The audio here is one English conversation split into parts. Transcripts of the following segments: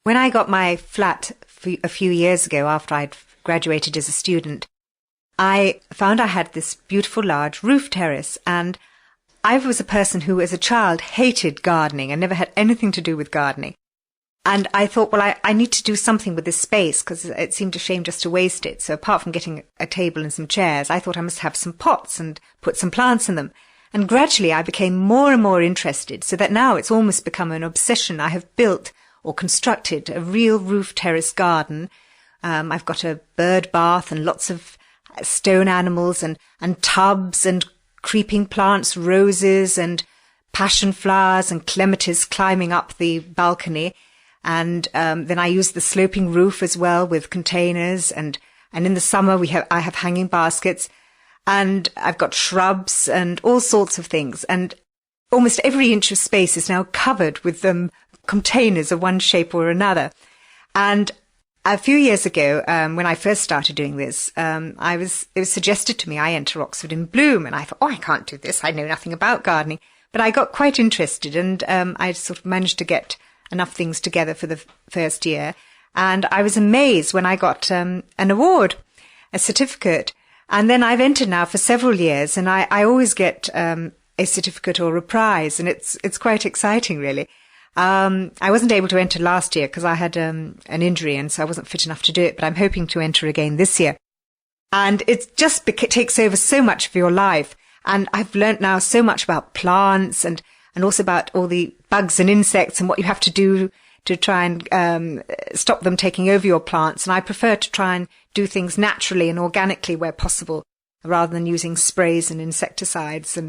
When I got my flat a few years ago after I'd graduated as a student, I found I had this beautiful large roof terrace, and I was a person who as a child hated gardening and never had anything to do with gardening. And I thought, well, I need to do something with this space because it seemed a shame just to waste it. So apart from getting a table and some chairs, I thought I must have some pots and put some plants in them. And gradually I became more and more interested, so that now it's almost become an obsession. I have built or constructed a real roof terrace garden. I've got a bird bath and lots of stone animals and tubs and creeping plants, roses and passion flowers and clematis climbing up the balcony. And then I use the sloping roof as well with containers. And in the summer I have hanging baskets, and I've got shrubs and all sorts of things. And almost every inch of space is now covered with containers of one shape or another. And a few years ago, when I first started doing this, it was suggested to me I enter Oxford in bloom, and I thought, I can't do this. I know nothing about gardening. But I got quite interested, and I sort of managed to get enough things together for the first year. And I was amazed when I got an award, a certificate. And then I've entered now for several years, and I always get a certificate or a prize, and it's quite exciting, really. I wasn't able to enter last year because I had an injury, and so I wasn't fit enough to do it, but I'm hoping to enter again this year. And it just takes over so much of your life. And I've learnt now so much about plants and also about all the bugs and insects and what you have to do to try and stop them taking over your plants. And I prefer to try and do things naturally and organically where possible, rather than using sprays and insecticides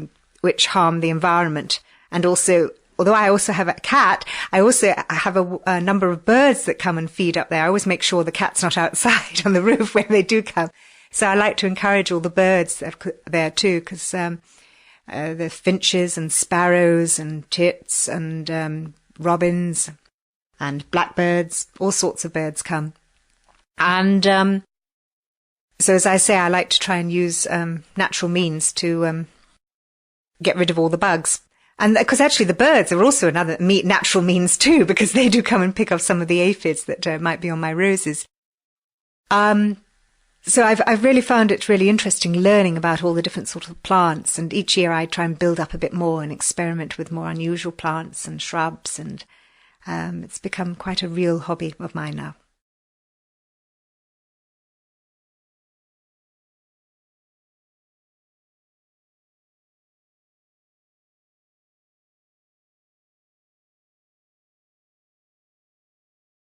which harm the environment. And also, although I also have a cat, I also have a number of birds that come and feed up there. I always make sure the cat's not outside on the roof when they do come. So I like to encourage all the birds there too, because the finches and sparrows and tits and robins and blackbirds, all sorts of birds come. And so as I say, I like to try and use natural means to get rid of all the bugs. And because actually the birds are also another natural means too, because they do come and pick off some of the aphids that might be on my roses. So I've really found it really interesting learning about all the different sorts of plants, and each year I try and build up a bit more and experiment with more unusual plants and shrubs, and it's become quite a real hobby of mine now.